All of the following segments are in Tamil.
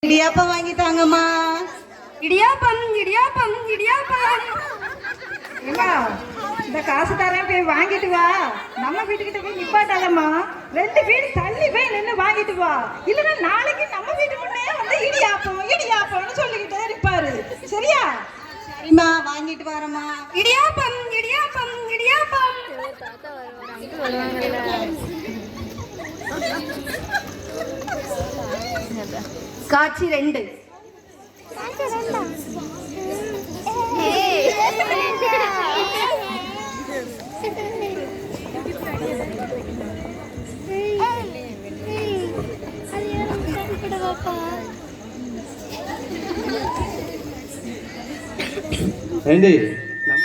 இடியாப்பம் வாங்கி தாங்கம்மா. இடியாப்பம் இடியாப்பம் இடியாப்பம். ஏமா இந்த காசு தரேன், போய் வாங்கிட்டு வா. நம்ம வீட்டுக்கிட்ட போய் நிப்பாட்டாதம்மா, 2 வீடு தள்ளி போய் நின்று வாங்கிட்டு வா. இல்லைன்னா நாளைக்கு நம்ம வீட்டு முன்னே வந்து இடியாப்பம் இடியாப்பம்னு சொல்லிக்கிட்டே இருப்பாரு. சரியா? சரிம்மா, வாங்கிட்டு வரேம்மா. இடியாப்பம் இடியாப்பம் இடியாப்பம். காட்சி 2. ஏண்டி, நம்ம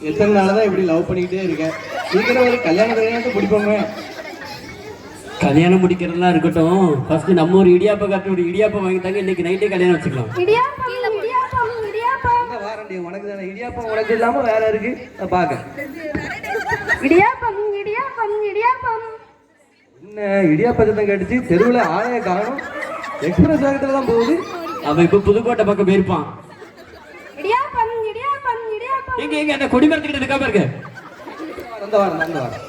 எத்தனை நாள் தான் இப்படி லவ் பண்ணிக்கிட்டே இருக்கேன். சீக்கிரம் ஒரு கல்யாணத்தை பிடிப்போங்க. கல்யாணம் முடிக்கிறதுலாம் இருக்கட்டும், ஃபர்ஸ்ட் நம்ம ஒரு இடியாப்ப காட்டு ஒரு இடியாப்பம் வாங்கி தாங்க, இன்னைக்கு நைட்டே கல்யாணம் வச்சுக்கலாம். இடியாப்பம் இடியாப்பம் இடியாப்பம். வாரண்டி உனக்கு தானே இடியாப்பம், உனக்கு இல்லாம வேற இருக்கு பாக்க. இடியாப்பம் இடியாப்பம் இடியாப்பம். என்ன இடியாப்பத்தை கடிச்சு தெருவில் ஆளைய காணும். எக்ஸ்பிரஸ் வேகத்துல தான் போகுது. அவன் இப்ப புதுக்கோட்டை பக்கம் போயிருப்பான். இடியாப்பம் இடியாப்பம் இடியாப்பம். எங்க எங்க அந்த கொடிமரத்துக்கிட்ட இருக்காம இருக்கு. அந்த வாரம்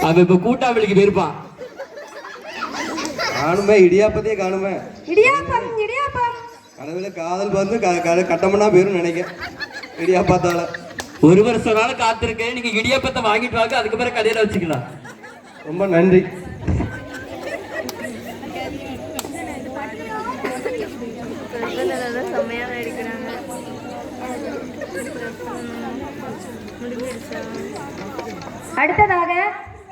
அவன் இப்ப கூட்டாவளிக்கு போயிருப்பான். காணுமே இடியாப்பத்தையே காணுமே. இடியாப்பம் இடியாப்பம். கனவுல காதல் வந்து கட்டமனா போயிரும் நினைக்கிறேன் இடியாப்பத்தால. 1 வருஷம் நாள் காத்திருக்கேன், நீங்க இடியாப்பத்தை வாங்கிட்டு வாங்க, அதுக்கு பிறகு கல்யாணம் வச்சுக்கலாம். ரொம்ப நன்றி. அடுத்ததாக